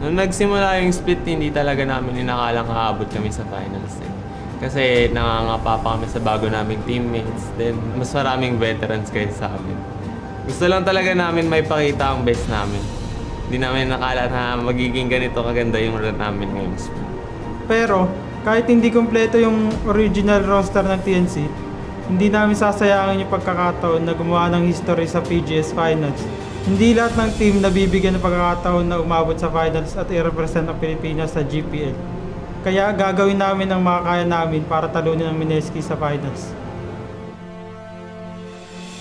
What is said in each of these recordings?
Nung nagsimula yung split, hindi talaga namin inakalang aabot kami sa finals. Kasi nangangapa pa kami sa bago naming teammates. Then, mas maraming veterans kaysa sa amin. Gusto lang talaga namin may pakita ang best namin. Hindi namin nakala na magiging ganito kaganda yung run namin ngayong split. Pero, kahit hindi kompleto yung original roster ng TNC, hindi namin sasayangin yung pagkakataon na gumawa ng history sa PGS Finals. Hindi lahat ng team nabibigyan ng pagkakataon na umabot sa finals at i-represent ang Pilipinas sa GPL. Kaya gagawin namin ang makakaya namin para talunin ang MSK sa finals.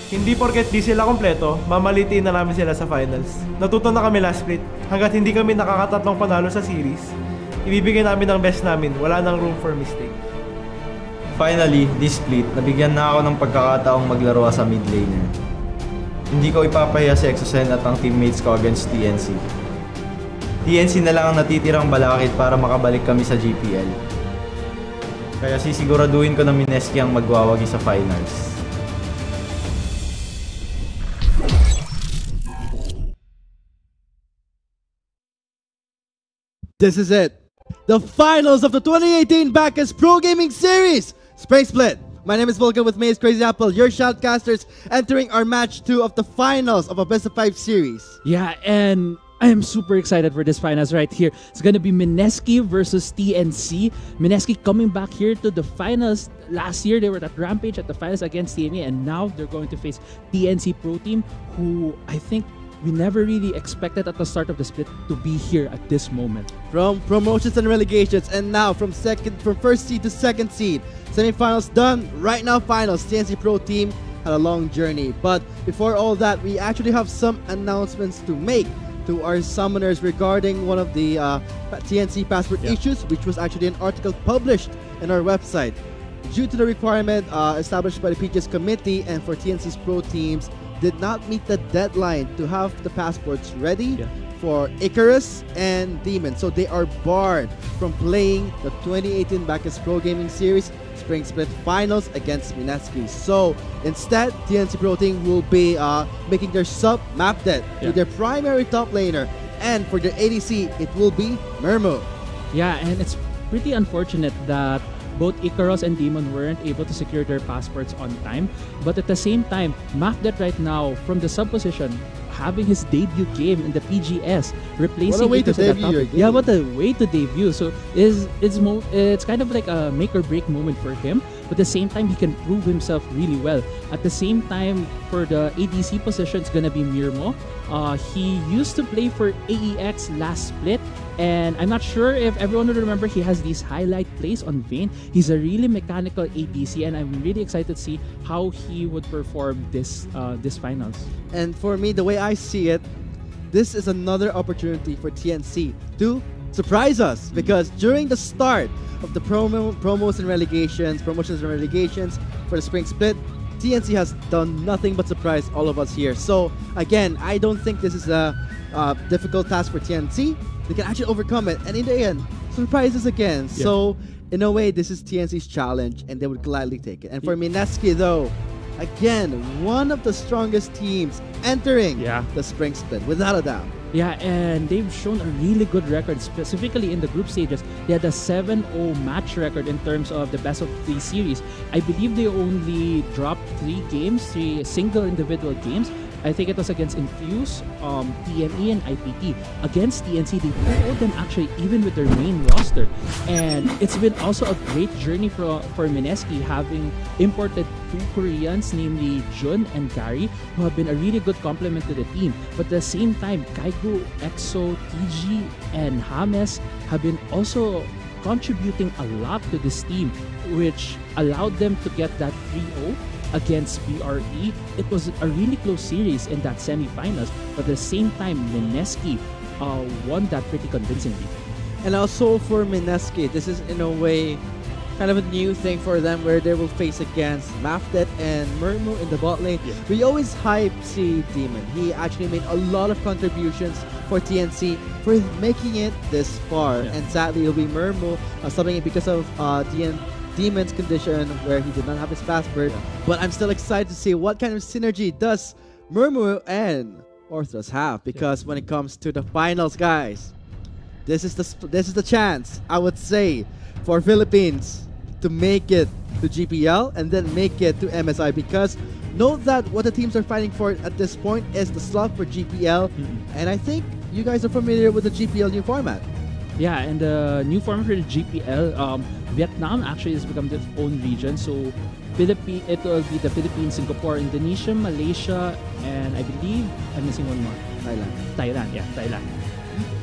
Hindi porket di sila kompleto, mamalitiin na namin sila sa finals. Natuto na kami last split, hanggat hindi kami nakakatatlong panalo sa series, ibibigay namin ang best namin, wala nang room for mistake. Finally, this split, nabigyan na ako ng pagkakataong maglaro sa mid laner. Hindi ko ipapahiya si Exocen at ang teammates ko against TNC. TNC na lang ang natitirang balakid para makabalik kami sa GPL. Kaya sisiguraduhin ko na MSK ang magwawagi sa finals. This is it. The finals of the 2018 Bacchus Pro Gaming Series. Spring Split. My name is Vulcan with Maze Crazy Apple, your shoutcasters, entering our match 2 of the finals of a best of 5 series. Yeah, and I am super excited for this finals right here. It's gonna be MSK versus TNC. MSK coming back here to the finals. Last year, they were at Rampage at the finals against TNA, and now they're going to face TNC Pro Team, who I think we never really expected at the start of the split to be here at this moment. From promotions and relegations, and now from first seed to second seed. Semifinals done, right now finals. TNC Pro Team had a long journey. But before all that, we actually have some announcements to make to our summoners regarding one of the TNC passport issues, which was actually an article published in our website. Due to the requirement established by the PGS committee and for TNC's pro teams, did not meet the deadline to have the passports ready for Icarus and Demon. So they are barred from playing the 2018 Bacchus Pro Gaming Series Spring Split Finals against MSK. So instead, TNC Pro Team will be making their sub map dead to their primary top laner. And for their ADC, it will be Mermo. Yeah, and it's pretty unfortunate that both Icarus and Demon weren't able to secure their passports on time. But at the same time, Macdet right now, from the sub position, having his debut game in the PGS, replacing what a way to debut your game. Yeah, what a way to debut. So it's kind of like a make or break moment for him. But at the same time, he can prove himself really well. At the same time, for the ADC position, it's gonna be Mirmo. He used to play for AEX last split, and I'm not sure if everyone will remember, he has these highlight plays on Vayne. He's a really mechanical ADC, and I'm really excited to see how he would perform this finals. And for me, the way I see it, this is another opportunity for TNC to surprise us, because during the start of the promotions and relegations for the spring split, TNC has done nothing but surprise all of us here. So again, I don't think this is a difficult task for TNC. They can actually overcome it, and in the end, surprise us again. Yeah. So in a way, this is TNC's challenge, and they would gladly take it. And for MSK though, again, one of the strongest teams entering the spring split, without a doubt. Yeah, and they've shown a really good record, specifically in the group stages. They had a 7-0 match record in terms of the best of 3 series. I believe they only dropped 3 single individual games. I think it was against Infuse, TME, and IPT. Against TNC, they pulled them actually even with their main roster. And it's been also a great journey for MSK, having imported 2 Koreans, namely Jun and Gary, who have been a really good complement to the team. But at the same time, Kaigo, EXO, TG, and James have been also contributing a lot to this team, which allowed them to get that 3-0 against BRE. It was a really close series in that semifinals, but at the same time, MSK won that pretty convincingly. And also for MSK, this is in a way kind of a new thing for them, where they will face against Mafdet and Mermu in the bot lane. Yeah. We always hype see Demon. He actually made a lot of contributions for TNC for making it this far, and sadly it'll be Mermu subbing it because of Demon's condition where he did not have his passport. But I'm still excited to see what kind of synergy does Mermu and Orthros have, because when it comes to the finals, guys, this is the chance, I would say, for Philippines to make it to GPL and then make it to MSI, because note that what the teams are fighting for at this point is the slot for GPL, and I think you guys are familiar with the GPL new format. Yeah, and the new format for the GPL, Vietnam actually has become its own region. So it will be the Philippines, Singapore, Indonesia, Malaysia, and I believe I'm missing one more. Thailand.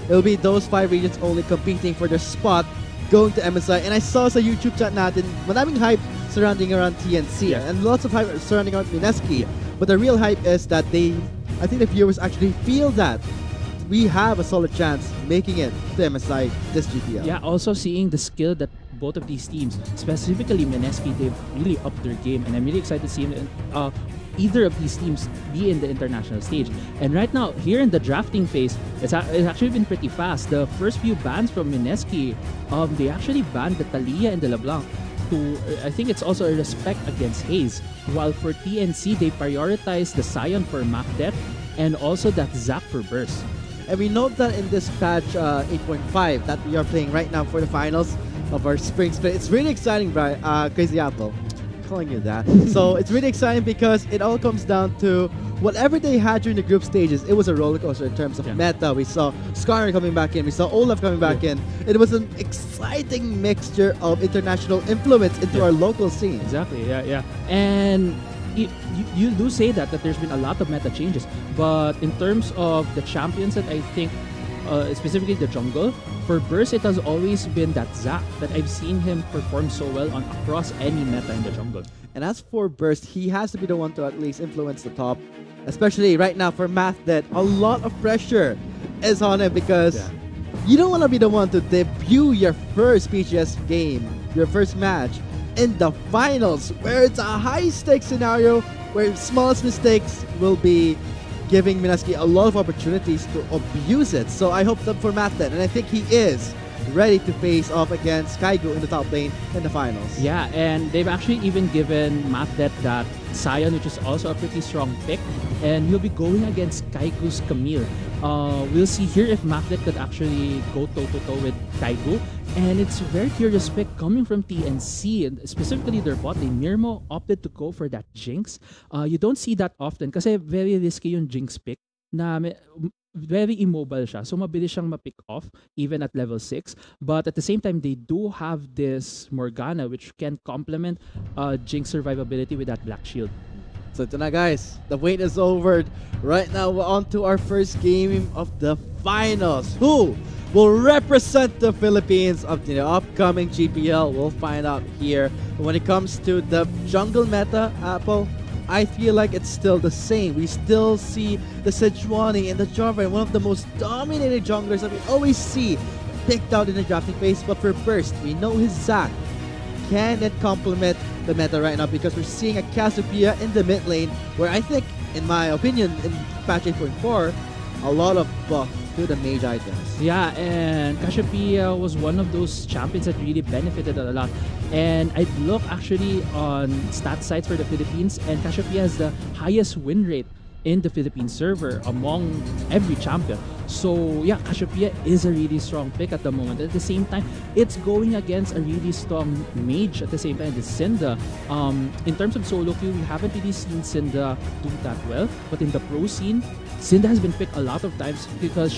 It'll be those 5 regions only competing for their spot going to MSI. And I saw sa YouTube chat natin, maraming hype surrounding around TNC and lots of hype surrounding around MSK. But the real hype is that I think the viewers actually feel that we have a solid chance making it to MSI this GPL. Yeah, also seeing the skill that both of these teams, specifically MSK, they've really upped their game, and I'm really excited to see either of these teams be in the international stage. And right now, here in the drafting phase, it's actually been pretty fast. The first few bans from MSK, they actually banned the Talia and the LeBlanc. I think it's also a respect against Hayes. While for TNC, they prioritized the Sion for MacDet and also that Zac for Burst. And we note that in this patch 8.5 that we are playing right now for the finals of our spring split, it's really exciting, Crazy Apple. I'm calling you that. So it's really exciting because it all comes down to whatever they had during the group stages. It was a roller coaster in terms of meta. We saw Skarner coming back in, we saw Olaf coming back in. It was an exciting mixture of international influence into our local scene. Exactly, yeah. And you do say that there's been a lot of meta changes, but in terms of the champions that I think, specifically the jungle, for Burst it has always been that Zac that I've seen him perform so well on across any meta in the jungle. And as for Burst, he has to be the one to at least influence the top, especially right now for Math, that a lot of pressure is on him because you don't want to be the one to debut your first PGS game, your first match, in the finals, where it's a high-stakes scenario where smallest mistakes will be giving Minaski a lot of opportunities to abuse it. So I hope that for Mathnet, and I think he is ready to face off against Kaigo in the top lane in the finals. Yeah, and they've actually even given Mathnet that Sion, which is also a pretty strong pick, and he'll be going against Kaigo's Camille. We'll see here if Mathnet could actually go toe-to-toe with Kaigo. And it's a very curious pick coming from TNC, and specifically their bot lane. Mirmo opted to go for that Jinx. You don't see that often kasi very risky yung Jinx pick na very immobile siya. So mabilis siyang ma-pick off even at level 6. But at the same time, they do have this Morgana which can complement Jinx survivability with that Black Shield. So ito na guys, the wait is over. Right now we're on to our first game of the finals. Who will represent the Philippines of the upcoming GPL? We'll find out here. When it comes to the jungle meta, Apple, I feel like it's still the same. We still see the Sejuani and the Jarvan, one of the most dominating junglers that we always see picked out in the drafting phase. But for Burst, we know his Zac. Can it complement the meta right now? Because we're seeing a Cassiopeia in the mid lane, where I think, in my opinion, in patch 8.4, a lot of buff to the mage items. Yeah, and Cassiopeia was one of those champions that really benefited a lot. And I'd look actually on stat sites for the Philippines, and Cassiopeia has the highest win rate in the Philippine server among every champion. So yeah, Cassiopeia is a really strong pick at the moment. At the same time, it's going against a really strong mage at the same time, the Synda. In terms of solo queue, we haven't really seen Synda do that well, but in the pro scene, Synda has been picked a lot of times because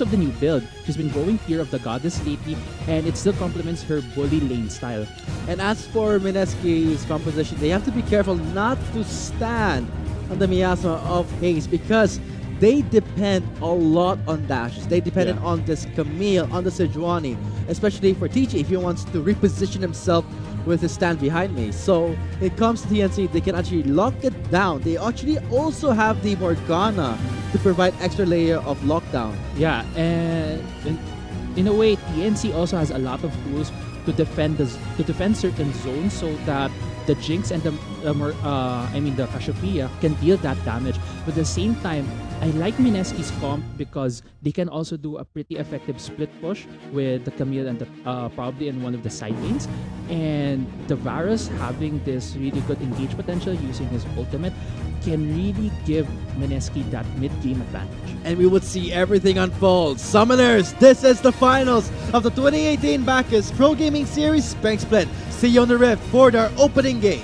of the new build. She's been going Fear of the Goddess lately, and it still complements her bully lane style. And as for Mineski's composition, they have to be careful not to stand on the miasma of Hayes because they depend a lot on dashes. They depend on this Camille, on the Sejuani, especially for TG if he wants to reposition himself with his stand behind me. So it comes to TNC, they can actually lock it down. They actually also have the Morgana to provide extra layer of lockdown. Yeah, and in a way, TNC also has a lot of tools to defend certain zones so that the Jinx and the Cassiopeia can deal that damage. But at the same time, I like Mineski's comp because they can also do a pretty effective split push with the Camille and the probably in one of the side lanes. And the Varus having this really good engage potential using his ultimate can really give Mineski that mid-game advantage. And we would see everything unfold. Summoners, this is the finals of the 2018 Bacchus Pro Gaming Series Bank Split. See you on the Rift for their opening game.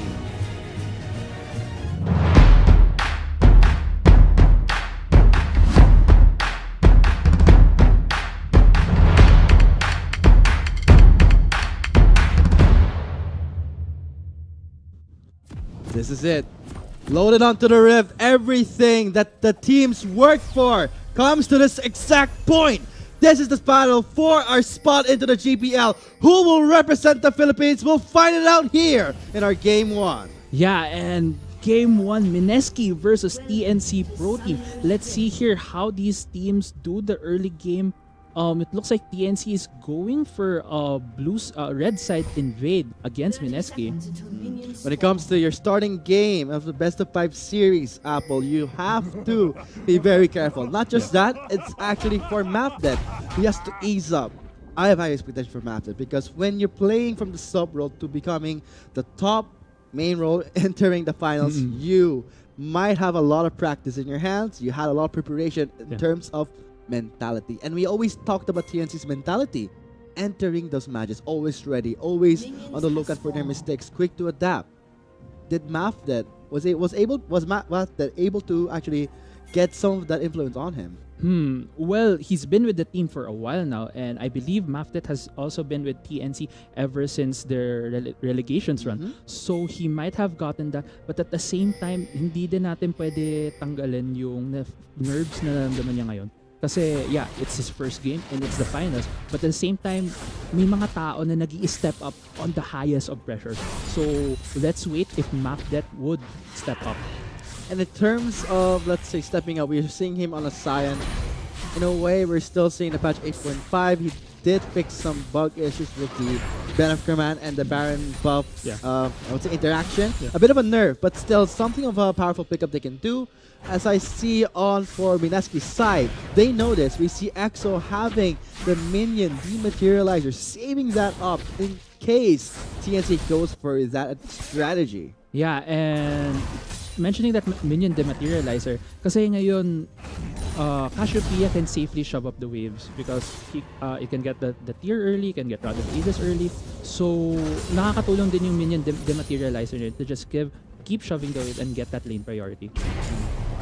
This is it. Loaded onto the Rift, everything that the teams worked for comes to this exact point. This is the battle for our spot into the GPL. Who will represent the Philippines? We'll find it out here in our Game 1. Yeah, and Game 1, Mineski versus TNC Pro Team. Let's see here how these teams do the early game. It looks like TNC is going for red side invade against Mineski. When it comes to your starting game of the best of 5 series, Apple, you have to be very careful. Not just that, it's actually for Mapdet. He has to ease up. I have high expectations for Mapdet because when you're playing from the sub role to becoming the top main role entering the finals, you might have a lot of practice in your hands. You had a lot of preparation in terms of mentality. And we always talked about TNC's mentality. Entering those matches, always ready, always on the lookout for their mistakes, quick to adapt. Did Mapdet was Mapdet able to actually get some of that influence on him? Well, he's been with the team for a while now, and I believe Mapdet has also been with TNC ever since their relegations run. So he might have gotten that, but at the same time, hindi din natin pwede tanggalin yung nerves na naramdaman niya ngayon. Kasi, yeah, it's his first game and it's the finals. But at the same time, may mga tao na nag-i-step up on the highest of pressure. So, let's wait if Mapdet would step up. And in terms of, let's say, stepping up, we're seeing him on a Scion. In a way, we're still seeing the patch 8.5. He did fix some bug issues with the Ben of Command and the Baron buff, I would say, interaction. A bit of a nerf, but still something of a powerful pickup they can do. As I see on for Mineski's side, they notice we see EXO having the minion dematerializer, saving that up in case TNC goes for that strategy. Yeah, and mentioning that minion dematerializer, kasi ngayon, Cassiopeia can safely shove up the waves because he can get the tier early, can get Rod of Aegis early. So, nakakatulong din yung minion dematerializer to just keep shoving the wave and get that lane priority.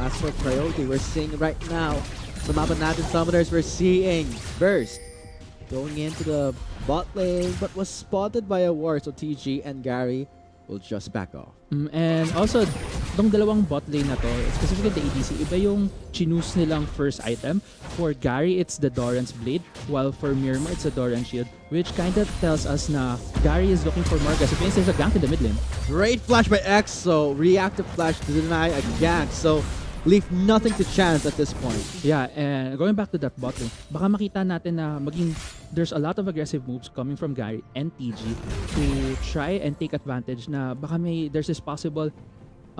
As for priority, we're seeing right now, sa mapa natin Summoners, we're seeing Burst going into the bot lane, but was spotted by a ward, so TG and Gary will just back off. And also, itong dalawang bot lane na to, specifically the ADC, iba yung chinus nilang first item. For Gary, it's the Doran's Blade, while for Miramar, it's the Doran's Shield, which kind of tells us na Gary is looking for more aggressive means there's a gank in the mid lane. Great flash by EXO, reactive flash to deny a gank, so leave nothing to chance at this point. Yeah, and going back to that bot lane, baka makita natin na there's a lot of aggressive moves coming from Gary and TG to try and take advantage na baka there's this possible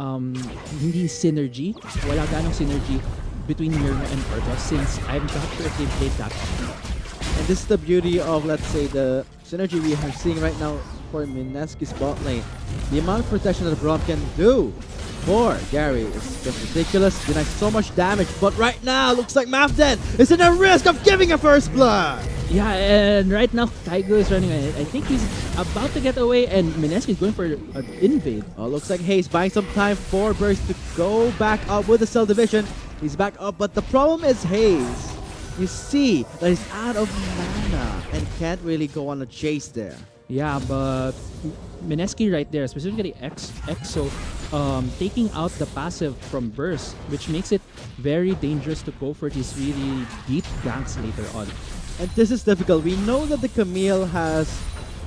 hindi synergy, wala ganong synergy between Mirna and Urza since I'm not sure if they played that. And this is the beauty of, let's say, the synergy we are seeing right now for Mineski's bot lane. The amount of protection that Braum can do for Gary is just ridiculous. Denies so much damage, but right now looks like Mapdet is in a risk of giving a first blood. Yeah, and right now Kaigo is running away. I think he's about to get away, and Mineski is going for an invade. Oh, looks like Hayes buying some time for Burst to go back up with the cell division. He's back up, but the problem is Hayes. You see that he's out of mana and can't really go on a chase there. Yeah, but Mineski right there, specifically EXO, taking out the passive from Burst, which makes it very dangerous to go for these really deep ganks later on. And this is difficult. We know that the Camille has,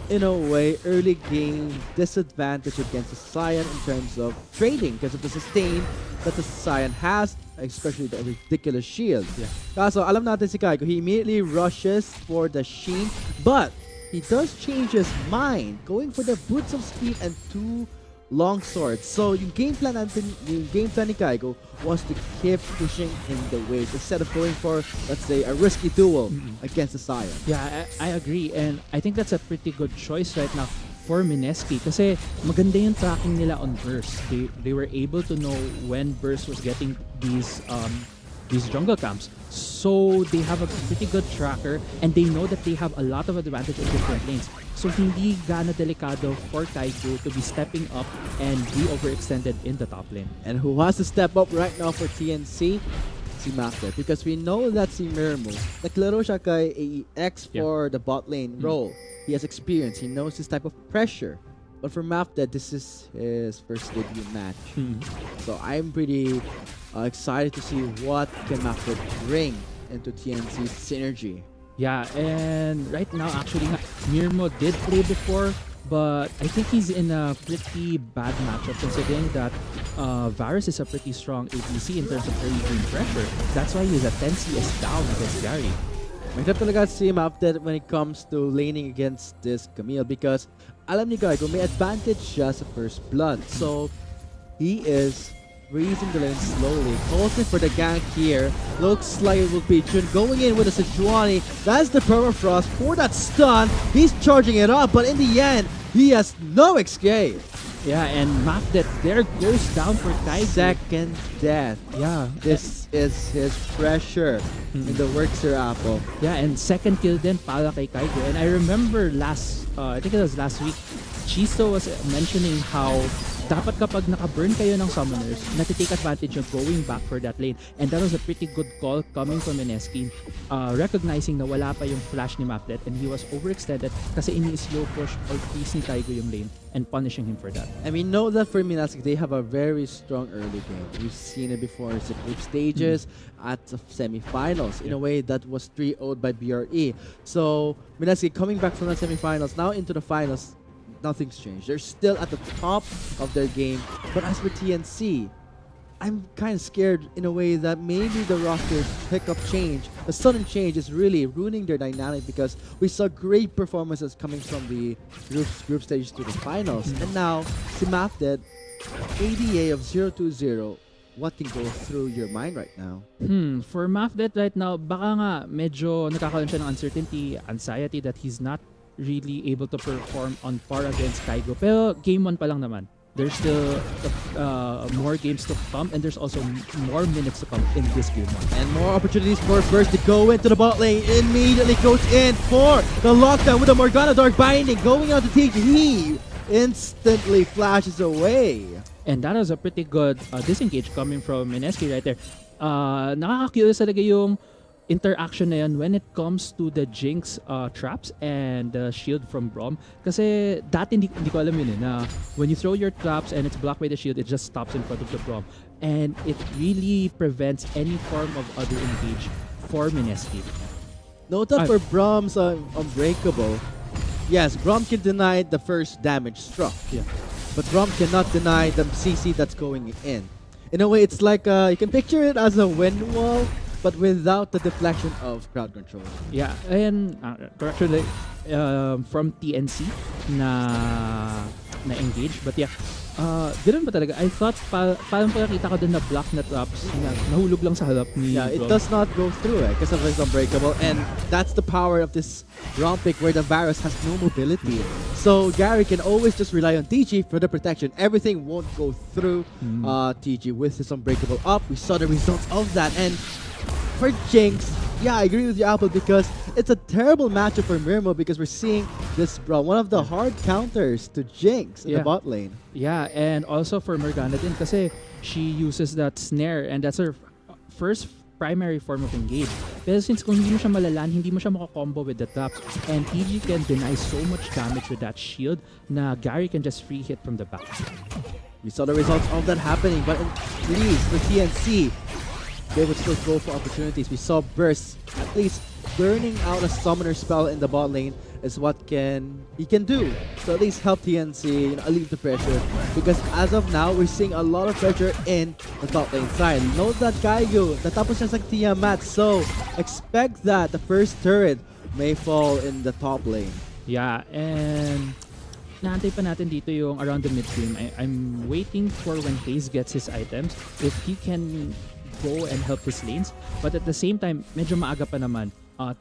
in a way, early game disadvantage against the Scion in terms of trading because of the sustain that the Scion has, especially the ridiculous shield. Yeah. Kaso, alam natin si Kaigo, he immediately rushes for the Sheen, but he does change his mind, going for the Boots of Speed and 2 long swords. So yung game plan ni Kaigo was to keep pushing in the wave instead of going for, let's say, a risky duel against the Sire. Yeah, I agree, and I think that's a pretty good choice right now for Mineski kasi maganda yung tracking nila on burst. They were able to know when burst was getting these jungle camps. So they have a pretty good tracker and they know that they have a lot of advantage in different lanes. So hindi gana delikado for Kaigo to be stepping up and be overextended in the top lane. And who has to step up right now for TNC? Si Mafdet, because we know that si Mirmo, naglaro siya kay AEX for the bot lane role. He has experience, he knows this type of pressure. But for Mafdet, this is his first debut match. So I'm pretty excited to see what can Mafdet bring into TNC's synergy. Yeah, and right now actually Mirmo did play before, but I think he's in a pretty bad matchup considering that Varus is a pretty strong ADC in terms of early game pressure. That's why he's a 10 CS down against Gary. Mahirap talaga si Mafdet when it comes to laning against this Camille because alam ni Kaigo may advantage siya sa first blood. So he is freezing the lane slowly, calls in for the gank here. Looks like it will be Jun going in with a Sejuani. That's the permafrost for that stun. He's charging it up, but in the end, he has no escape. Yeah, and Mafdet there goes down for Kaigo. Second death. Yeah. This is his pressure in the works here, Apple. Yeah, and second kill din para kay Kaigo. And I remember I think it was last week, Chisto was mentioning how dapat kapag naka-burn kayo ng summoners, natitake advantage of going back for that lane. And that was a pretty good call coming from Mineski, recognizing na wala pa yung flash ni Mafdet and he was overextended kasi ini-slow push or freeze ni Kaigo yung lane and punishing him for that. And we know that for Mineski, they have a very strong early game. We've seen it before in the group stages, at the semifinals, in a way that was 3-0'd by BRE. So Mineski coming back from the semifinals, now into the finals, nothing's changed. They're still at the top of their game. But as for TNC, I'm kind of scared in a way that maybe the roster pickup change, the sudden change is really ruining their dynamic because we saw great performances coming from the group stages to the finals. And now, si Mafdet, ADA of 0-2-0, what can go through your mind right now? For Mafdet right now, baka nga medyo nakakaroon siya ng uncertainty, anxiety that he's not really able to perform on par against Kaigo. Pero game 1 pa lang naman. There's still more games to come and there's also more minutes to come in this game 1. And more opportunities for Burst to go into the bot lane. Immediately goes in for the lockdown with the Morgana Dark binding. Going on to TG. He instantly flashes away. And that was a pretty good disengage coming from Mineski right there. Nakaka-curious talaga yung interaction na yun when it comes to the Jinx traps and the shield from Braum. Kasi dati hindi ko alam yun na when you throw your traps and it's blocked by the shield, it just stops in front of the Braum. And it really prevents any form of other engage for Mineski. Note that for Braum's Unbreakable, yes, Braum can deny the first damage struck. Yeah. But Braum cannot deny the CC that's going in. In a way, it's like, you can picture it as a wind wall, but without the deflection of crowd control. Yeah, and correction from TNC na engage, but yeah, ganun ba talaga? I thought parang nakita ko din na block na traps na nahulog lang sa harap ni Yeah, it Braum. does not go through because of his Unbreakable, and that's the power of this Braum pick where the Varus has no mobility. So Gary can always just rely on TG for the protection. Everything won't go through TG with his Unbreakable up. We saw the results of that, and for Jinx, yeah, I agree with you, Apple, because it's a terrible matchup for Mirmo because we're seeing this, one of the hard counters to Jinx in the bot lane. Yeah, and also for Morgana din kasi she uses that snare and that's her first primary form of engage. Pero since kung hindi mo siya malalan, hindi mo siya makakombo with the traps, and TG can deny so much damage with that shield na Gary can just free hit from the back. We saw the results of that happening, but please, for TNC, they would still go for opportunities. We saw Burst at least burning out a summoner spell in the bot lane is what he can do to at least help TNC alleviate the pressure, because as of now we're seeing a lot of pressure in the top lane side. Note that Kaigo natapos siya sa Tiamat, so expect that the first turret may fall in the top lane. Yeah, and naantay pa natin dito yung around the mid game. I'm waiting for when Hayes gets his items, if he can go and help his lanes. But at the same time, medyo maaga pa naman.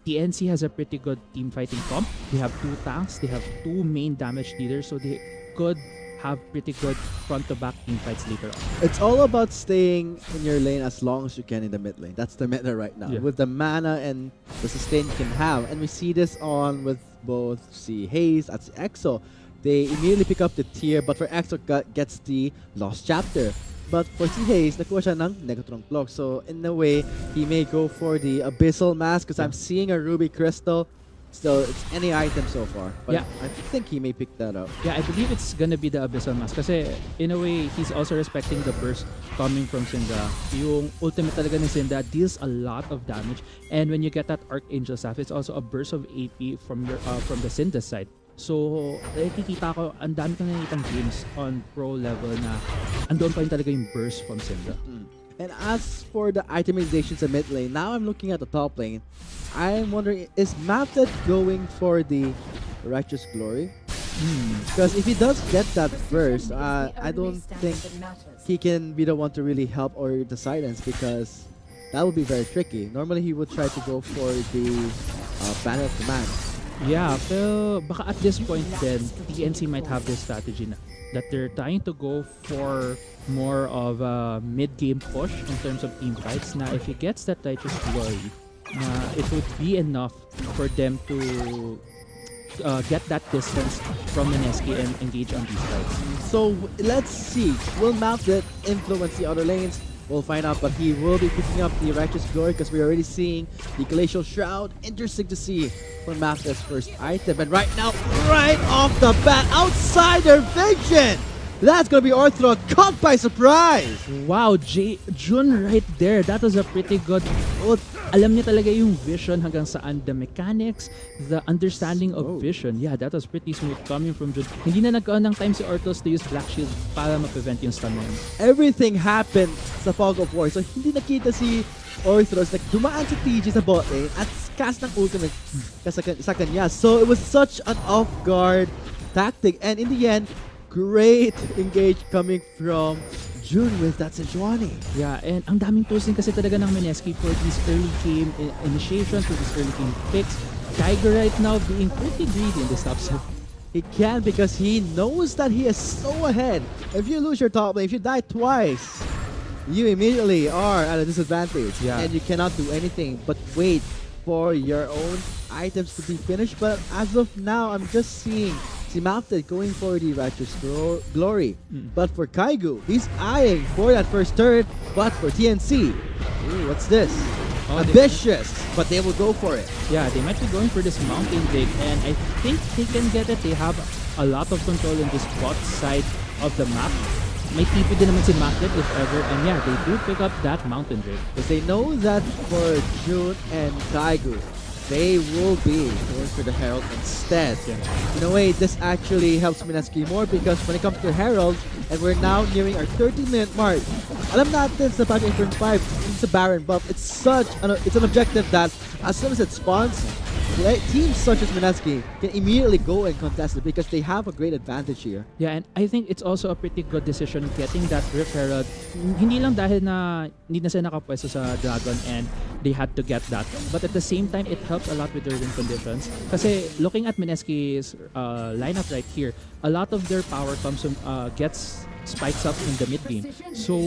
TNC has a pretty good team fighting comp. They have 2 tanks, they have 2 main damage dealers, so they could have pretty good front-to-back team fights later on. It's all about staying in your lane as long as you can in the mid lane. That's the meta right now. Yeah. With the mana and the sustain you can have. And we see this on with both Hayes at EXO. They immediately pick up the tier, but for EXO gets the Lost Chapter. But for Hayes, nakuha siya ng Negatron Cloak. So in a way, he may go for the Abyssal Mask because I'm seeing a Ruby Crystal. So it's any item so far. But yeah. I think he may pick that up. Yeah, I believe it's gonna be the Abyssal Mask kasi in a way, he's also respecting the burst coming from Syndra. Yung ultimate talaga ni Syndra deals a lot of damage, and when you get that Archangel Staff, it's also a burst of AP from the Syndra side. So, nakikita ko, ang dami kong nakikitang games on pro level na andun pa rin talaga yung burst from Syndra. And as for the itemization sa mid lane, now I'm looking at the top lane. I'm wondering, is Mapted going for the Righteous Glory? Because if he does get that burst, I don't think he can be the one to really help or the silence, because that would be very tricky. Normally he would try to go for the Banner of Command. Yeah, pero baka at this point then, TNC might have this strategy na that they're trying to go for more of a mid-game push in terms of team fights na if he gets that Righteous Glory, na it would be enough for them to get that distance from MSK and engage on these fights. So let's see, will Mapted influence the other lanes? We'll find out, but he will be picking up the Righteous Glory because we're already seeing the Glacial Shroud. Interesting to see for Mapted's first item. And right now, right off the bat, outside their vision! That's gonna be Orthro caught by surprise! Wow, Jun right there. That was a pretty good... Alam niya talaga yung vision hanggang saan. The mechanics, the understanding of vision. Yeah, that was pretty smooth coming from Jun. Hindi na nagkaroon ng time si Orthros to use Black Shield para ma-prevent yung stun mo. Everything happened sa Fog of War. So hindi nakita si Orthros na dumaan sa TG sa bot lane at cast ng ultimate sa kanya. So it was such an off-guard tactic. And in the end, great engage coming from Jun with that Sejuani. Yeah, and ang daming tools din kasi talaga ng MSK for these early game initiations, for these early game picks. Tiger right now being pretty greedy in this top set. He can, because he knows that he is so ahead. If you lose your top lane, if you die twice, you immediately are at a disadvantage. Yeah. And you cannot do anything but wait for your own items to be finished. But as of now, I'm just seeing Mapted going for the Righteous Glory. But for Kaigu, he's eyeing for that first turret. But for TNC, ooh, what's this? Ambitious, but they will go for it. Yeah, they might be going for this mountain dig, and I think they can get it. They have a lot of control in this bot side of the map. May TP din naman si Mapted if ever, and yeah, they do pick up that mountain dig. Because they know that for Jun and Kaigu, they will be going for the Herald instead. Yeah. In a way, this actually helps Minaski more, because when it comes to Herald, and we're now nearing our 30-minute mark, alam natin sa patch 8.5, it's a Baron buff. It's an objective that as soon as it spawns, teams such as Minaski can immediately go and contest it because they have a great advantage here. Yeah, and I think it's also a pretty good decision getting that Rift Herald. Hindi lang dahil na hindi na sila nakapwesto sa Dragon and they had to get that. But at the same time, it helps a lot with their win conditions. Kasi looking at Mineski's lineup right here, a lot of their power comes from, gets spikes up in the mid game. So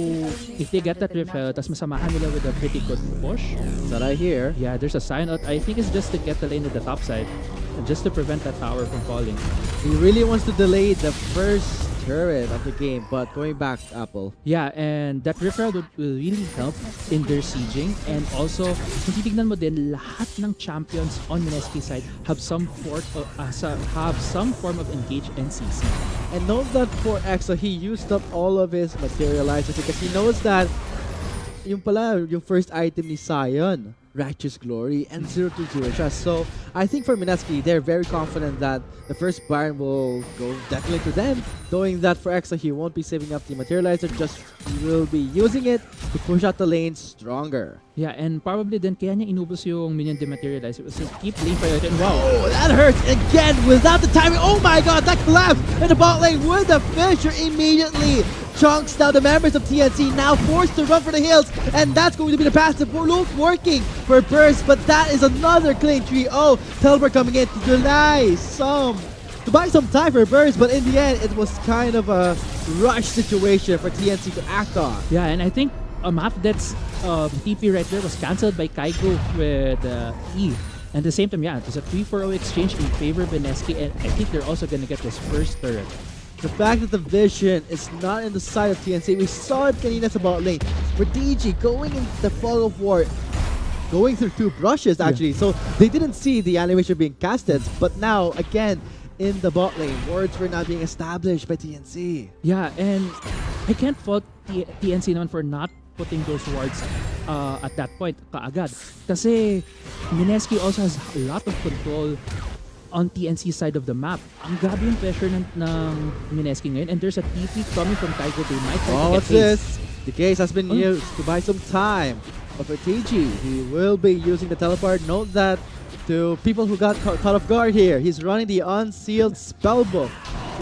if they get that Rift Herald, tas masamahan nila with a pretty good push. That I hear. Yeah, there's a sign out. I think it's just to get the lane to the top side, just to prevent that tower from falling. He really wants to delay the first turret of the game, but going back, Apple. Yeah, and that Rift Herald will really help in their sieging, and also kung titignan mo din, lahat ng champions on MSK side have some form of engage and CC. And note that for EXO, he used up all of his materializers because he knows that yung first item ni Sion Righteous Glory and 0-2 Trust. So I think for MSK, they're very confident that the first Baron will go definitely to them, knowing that for Exa, he won't be saving up the Materializer, just he will be using it to push out the lane stronger. Yeah, and probably then kaya niya inubos yung minion dematerialize. It was to keep lane priority. And wow! Oh, that hurts again without the timing. Oh my god, that collapse in the bot lane with the Fisher immediately. Chunks now, the members of TNC now forced to run for the hills, and that's going to be the passive loop working for Burst, but that is another clean 3-0. Teleport coming in to buy some time for Burst, but in the end, it was kind of a rush situation for TNC to act on. Yeah, and I think a map that's TP right there was cancelled by Kaigo with E. And at the same time, yeah, it was a 3-4-0 exchange in favor of MSK, and I think they're also going to get this first turret. The fact that the vision is not in the side of TNC, we saw it kanina sa bot lane. For DG going into the fog of war, going through 2 brushes actually, so they didn't see the animation being casted, but now again in the bot lane, wards were not being established by TNC. Yeah, and I can't fault TNC naman for not putting those wards at that point kaagad. Kasi MSK also has a lot of control on TNC side of the map. Ang grabe yung pressure ng MSK ngayon, and there's a TP coming from Tiger. They might try to get what's this? The case has been used to buy some time. But for TG, he will be using the teleport. Note that to people who got caught off guard here, he's running the Unsealed Spellbook.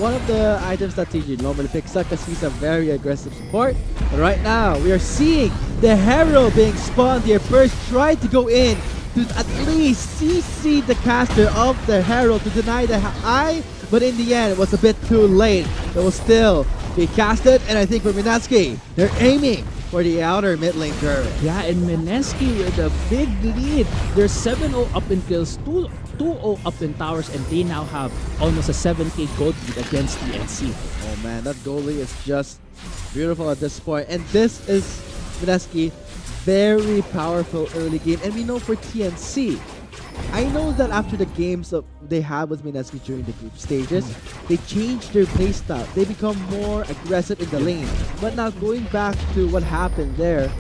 One of the items that TG normally picks up because he's a very aggressive support. But right now, we are seeing the Herald being spawned here. First tried to go in to at least CC the caster of the Herald to deny the eye, but in the end, it was a bit too late. It will still be casted, and I think for Minaski, they're aiming for the outer mid lane turret. Yeah, and Minaski with a big lead. They're 7-0 up in kills, 2-0 up in towers, and they now have almost a 7k gold lead against TNC. Oh man, that goalie is just beautiful at this point, and this is Minaski. Very powerful early game, and we know for TNC, I know that after the games that they had with MSK during the group stages, they changed their playstyle. They become more aggressive in the lane. But now going back to what happened there,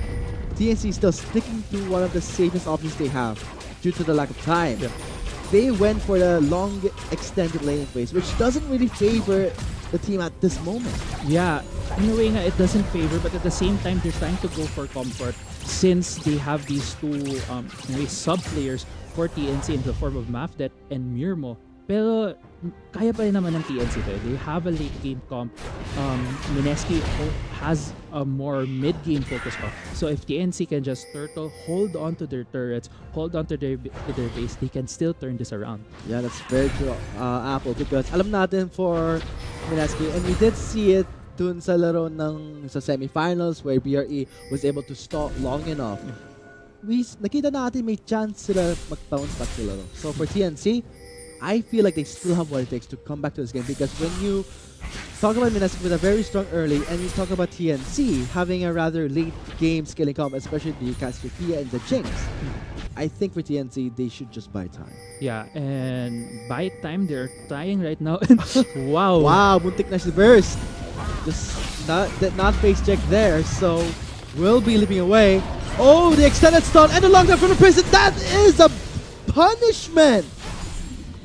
TNC is still sticking to one of the safest options they have due to the lack of time. Yeah. They went for the long extended laning phase, which doesn't really favor the team at this moment. Yeah, in a way nga, it doesn't favor, but at the same time, they're trying to go for comfort since they have these two sub-players for TNC in the form of Mafdet and Mirmo. Pero kaya pa rin naman ng TNC to. They have a late game comp. Mineski has a more mid-game focus off. So if TNC can just turtle, hold on to their turrets, hold on to their base, they can still turn this around. Yeah, that's very true, Apple, because alam natin for Mineski, and we did see it dun sa laro ng sa semifinals where BRE was able to stall long enough. Nakita natin may chance sila mag-bounce back sila. So for TNC, I feel like they still have what it takes to come back to this game, because when you talk about Minaski with a very strong early, and you talk about TNC having a rather late game scaling comp, especially the Cassiopeia and the Jinx, I think for TNC, they should just buy time. Yeah, and buy time, they're trying right now. Wow. Wow, buntik na si Burst. Just not face check there, so will be leaping away. Oh, the extended stun and the long jump from the prison. That is a punishment.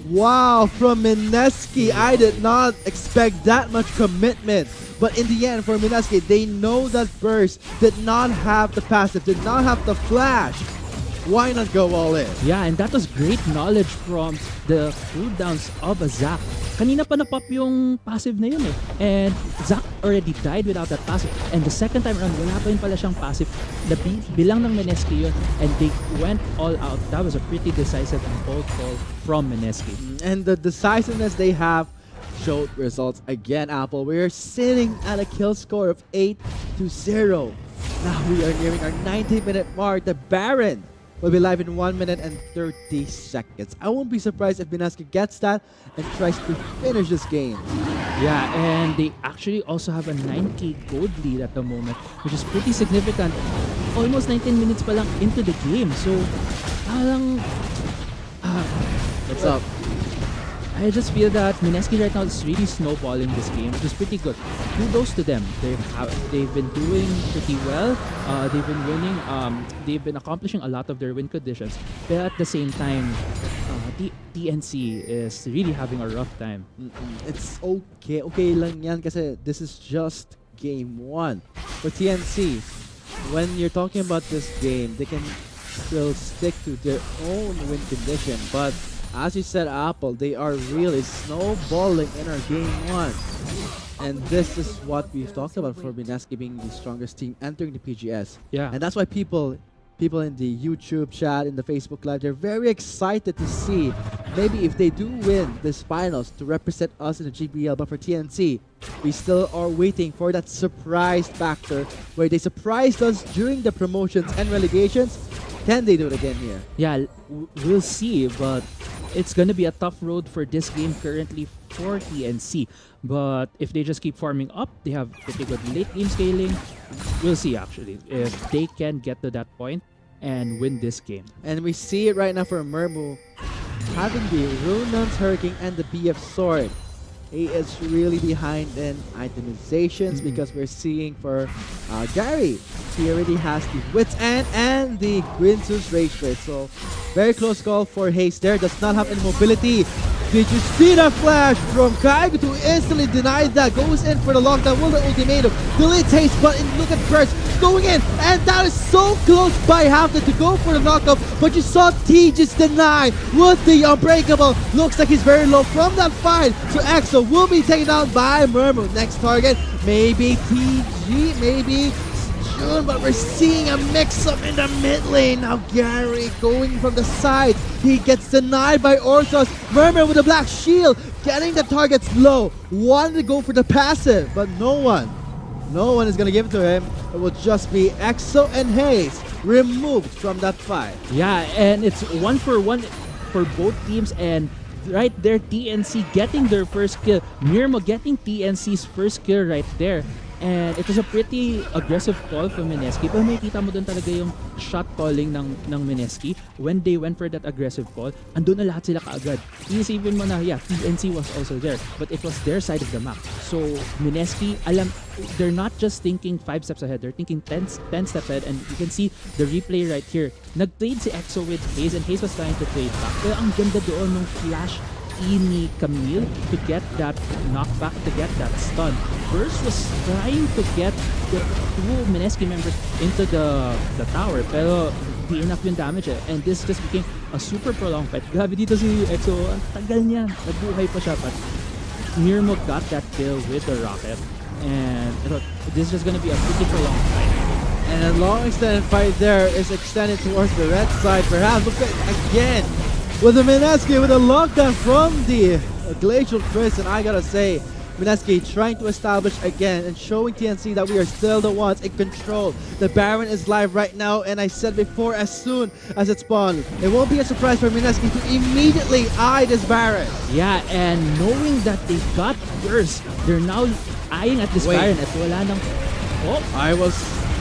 Wow, from Mineski, I did not expect that much commitment. But in the end, for Mineski, they know that Burst did not have the passive, did not have the flash. Why not go all in? Yeah, and that was great knowledge from the cooldowns of Zac. Kanina pa na-pop yung passive na yun eh. And Zac already died without that passive. And the second time around, wala pa rin pala siyang passive. Bilang ng Mineski yun. And they went all out. That was a pretty decisive and bold call from Mineski. And the decisiveness they have showed results again, Apple. We're sitting at a kill score of 8-0. Now we are nearing our 90-minute mark. The Baron will be live in 1 minute and 30 seconds. I won't be surprised if Minaski gets that and tries to finish this game. Yeah, and they actually also have a 9k gold lead at the moment, which is pretty significant. Almost 19 minutes pa lang into the game. So, parang... What's up? I just feel that Mineski right now is really snowballing this game, which is pretty good. Kudos to them. They've been doing pretty well. They've been winning. They've been accomplishing a lot of their win conditions. But at the same time, TNC is really having a rough time. It's okay. Okay lang yan kasi this is just game 1. For TNC, when you're talking about this game, they can still stick to their own win condition. But as you said, Apple, they are really snowballing in our game 1. And this is what we've talked about for Mineski being the strongest team entering the PGS. Yeah. And that's why people in the YouTube chat, in the Facebook Live, they're very excited to see maybe if they do win this finals to represent us in the GBL. But for TNC, we still are waiting for that surprise factor where they surprised us during the promotions and relegations. Can they do it again here? Yeah, we'll see, but it's gonna be a tough road for this game currently for TNC. But if they just keep farming up, they have pretty good late game scaling. We'll see actually if they can get to that point and win this game. And we see it right now for Mermu having the Runan's Hurricane and the BF Sword. He is really behind in itemizations because we're seeing for Gary, he already has the Wits End and the Gwynsus Rage Blade. So very close call for Haste there. Does not have any mobility. Did you see that flash from Kaigo to instantly deny that? Goes in for the lockdown. Will the ultimatum delete Haste, but look at Burst going in, and that is so close by Hampton to go for the knockup. But you saw T just deny with the unbreakable. Looks like he's very low from that fight. So EXO will be taken down by Mermu. Next target, maybe TG, maybe June, but we're seeing a mix-up in the mid lane. Now Gary going from the side. He gets denied by Orthos. Mermer with a black shield, getting the targets low. Wanted to go for the passive, but no one is going to give it to him. It will just be EXO and Hayes removed from that fight. Yeah, and it's 1-for-1 for both teams, and right there, TNC getting their first kill. Mirmo getting TNC's first kill right there. And it was a pretty aggressive call from Mineski. Pero makikita mo dun talaga yung shot calling ng Mineski. When they went for that aggressive call, andun na lahat sila kaagad. Iisipin mo na, yeah, TNC was also there. But it was their side of the map. So, Mineski, they're not just thinking 5 steps ahead. They're thinking 10 steps ahead. And you can see the replay right here. Nag-trade si EXO with Hayes, and Hayes was trying to trade back. Pero ang ganda doon ng flash ni Camille to get that knockback, to get that stun. Burst was trying to get the 2 Mineski members into the tower, pero di enough yung damage eh. And this just became a super prolonged fight. Grabe dito si EXO, ang tagal niya, nabuhay pa siya, but Mirmo got that kill with the rocket. And this is just gonna be a pretty prolonged fight. And a long extended fight there is extended towards the red side. Perhaps look at again with the Mineski with a lockdown from the Glacial Chris, and I gotta say, Mineski trying to establish again and showing TNC that we are still the ones in control. The Baron is live right now, and I said before, as soon as it spawns, it won't be a surprise for Mineski to immediately eye this Baron. Yeah, and knowing that they got Burst, they're now eyeing at this Baron at wala nang... Oh,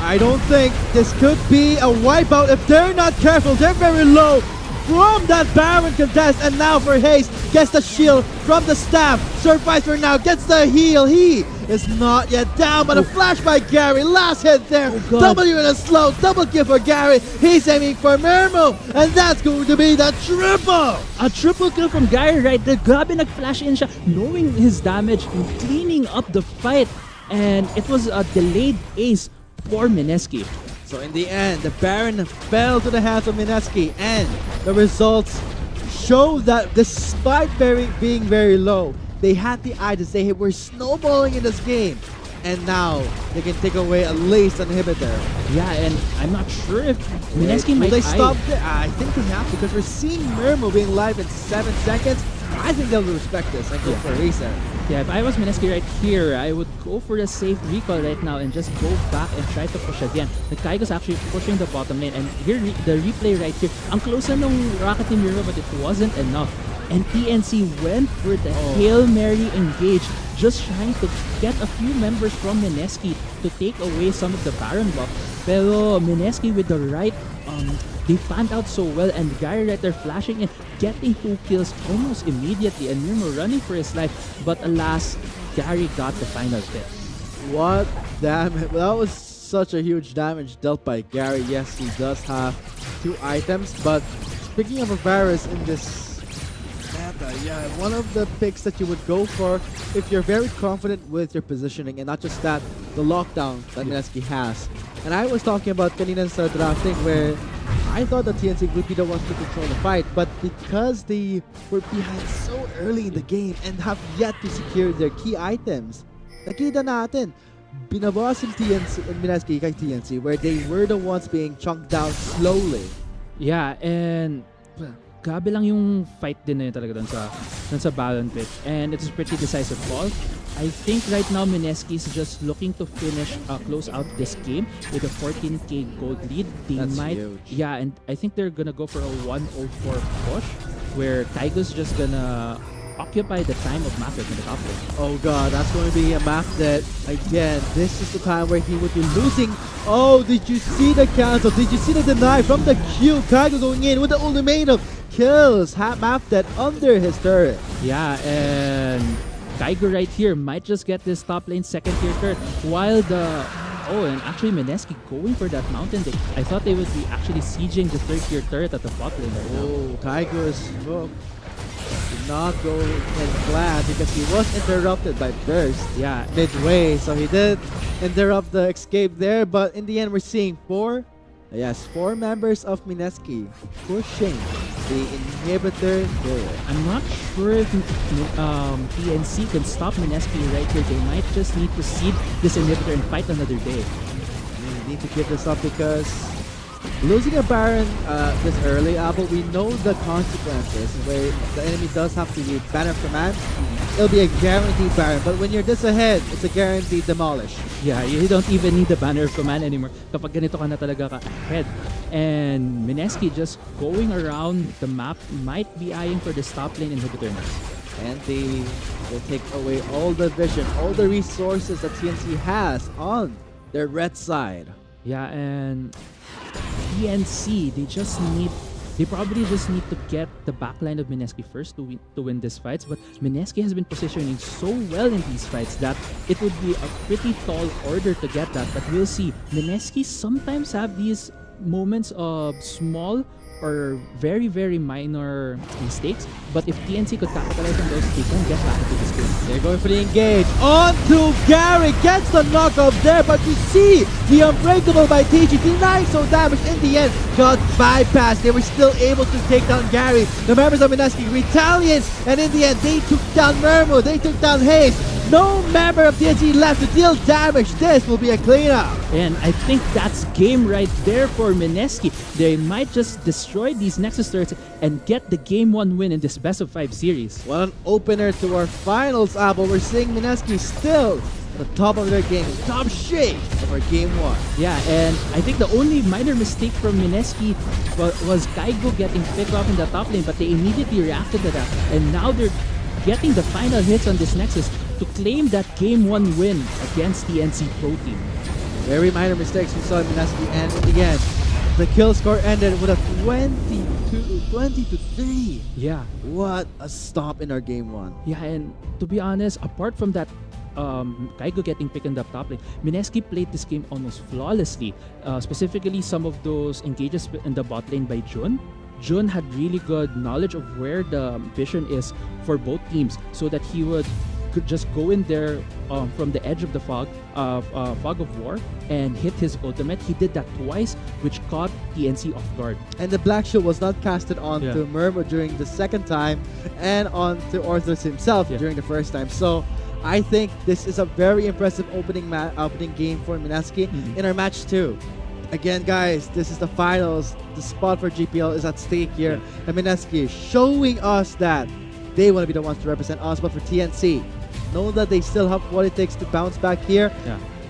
I don't think this could be a wipeout if they're not careful. They're very low from that Baron contest, and now for Haste, gets the shield from the staff. Survives for now, gets the heal. He is not yet down, but a flash by Gary. Last hit there. W in a slow, double kill for Gary. He's aiming for Mermo, and that's going to be the triple. A triple kill from Gary right there. Grabe nag-flash in siya, knowing his damage and cleaning up the fight. And it was a delayed ace for Mineski. So in the end, the Baron fell to the hands of Mineski, and the results show that despite being very low, they had the eye to say, hey, we're snowballing in this game. And now they can take away at least an inhibitor. Yeah, and I'm not sure if Mineski might they stop there? I think they have, because we're seeing Mermo being live in 7 seconds. I think they'll respect this and go for a reset. Yeah, if I was Mineski right here, I would go for the safe recall right now and just go back and try to push again. The Kaigo's actually pushing the bottom lane, and here the replay right here. Ang close na nung Rocket Team Hero, but it wasn't enough. And TNC went for the Hail Mary engage, just trying to get a few members from Mineski to take away some of the Baron buff. Pero Mineski with the right, they fanned out so well, and Gary right there flashing in, getting 2 kills almost immediately, and Mirmo running for his life. But alas, Gary got the final hit. What damage. That was such a huge damage dealt by Gary. Yes, he does have 2 items, but speaking of a virus in this meta, yeah, one of the picks that you would go for if you're very confident with your positioning, and not just that, the lockdown that Mineski has. And I was talking about kanina sa drafting where I thought that TNC would be the ones to control the fight, but because they were behind so early in the game and have yet to secure their key items, nakita natin, binabawas yung TNC and Mineski kay TNC where they were the ones being chunked down slowly. Yeah, and grabe lang yung fight din na yun talaga dun sa Baron Pit. And it's a pretty decisive call. I think right now Mineski is just looking to finish, close out this game with a 14k gold lead. They That's might, huge. yeah, and I think they're gonna go for a 104 push where Kaigo's just gonna occupy the time of Mafia in the top lane. Oh god, that's going to be a map that, again, this is the time where he would be losing. Oh, did you see the cancel? Did you see the deny from the Q? Kaigo going in with the ultimatum. Kills map that under his turret. Yeah, and Kaigo right here might just get this top lane second tier turret while the... Oh, and actually Mineski going for that mountain. I thought they would be actually sieging the third tier turret at the bot lane right now. Oh, Kaigo is... Oh, did not go in plan because he was interrupted by Burst. Yeah, Midway, so he did interrupt the escape there, but in the end we're seeing 4 members of Mineski pushing the inhibitor there. I'm not sure if TNC can stop Mineski right here. They might just need to seed this inhibitor and fight another day. We need to give this up because losing a Baron this early, but we know the consequences where the enemy does have to be banner of command. It'll be a guaranteed Baron, but when you're this ahead, it's a guaranteed demolish. Yeah, you don't even need the banner of command anymore kapag ganito ka na talaga ka ahead. And Mineski just going around the map might be eyeing for the top lane inhibitor next. And they will take away all the vision, all the resources that TNC has on their red side. Yeah, and TNC, they probably just need to get the backline of Mineski first to win these fights, but Mineski has been positioning so well in these fights that it would be a pretty tall order to get that, but we'll see. Mineski sometimes have these moments of small or very, very minor mistakes, but if TNC could capitalize on those, they can get back into this game. They're going for the engage. On to Gary. Gets the knockoff there, but you see the unbreakable by TG denies so damage in the end. Got bypassed. They were still able to take down Gary. The members of Mineski retaliates, and in the end, they took down Mermo. They took down Hayes. No member of TNC left to deal damage. This will be a cleanup. And I think that's game right there for Mineski. They might just destroy these Nexus turrets and get the game 1 win in this best of 5 series. What an opener to our finals, Apple. We're seeing Mineski still at the top of their game, top shape of our game 1. Yeah, and I think the only minor mistake from Mineski was Kaigo getting picked off in the top lane, but they immediately reacted to that. And now they're getting the final hits on this Nexus to claim that game 1 win against TNC Pro Team. Very minor mistakes we saw in Mineski, and in the end, the kill score ended with a 20-3. Yeah. What a stomp in our game 1. Yeah, and to be honest, apart from that Kaigo getting picked in the top lane, Mineski played this game almost flawlessly. Specifically, some of those engages in the bot lane by Jun. Jun had really good knowledge of where the vision is for both teams, so that he could just go in there from the edge of the fog of war and hit his ultimate. He did that twice, which caught TNC off guard. And the Black Shield was not casted onto Murmur during the second time and onto Orthos himself during the first time. So I think this is a very impressive opening game for Mineski in our match 2. Again, guys, this is the finals. The spot for GPL is at stake here. And Mineski is showing us that they want to be the ones to represent us. But for TNC, know that they still have what it takes to bounce back here.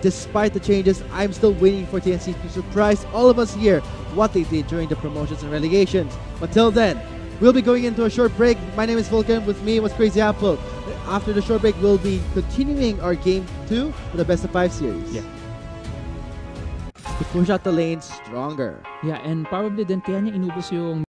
Despite the changes, I'm still waiting for TNC to surprise all of us here what they did during the promotions and relegations. Until then, we'll be going into a short break. My name is Vulcan. With me was Crazy Apple. After the short break, we'll be continuing our game 2 for the best of 5 series. to push out the lanes stronger. Yeah, and probably din kaya niya inubos yung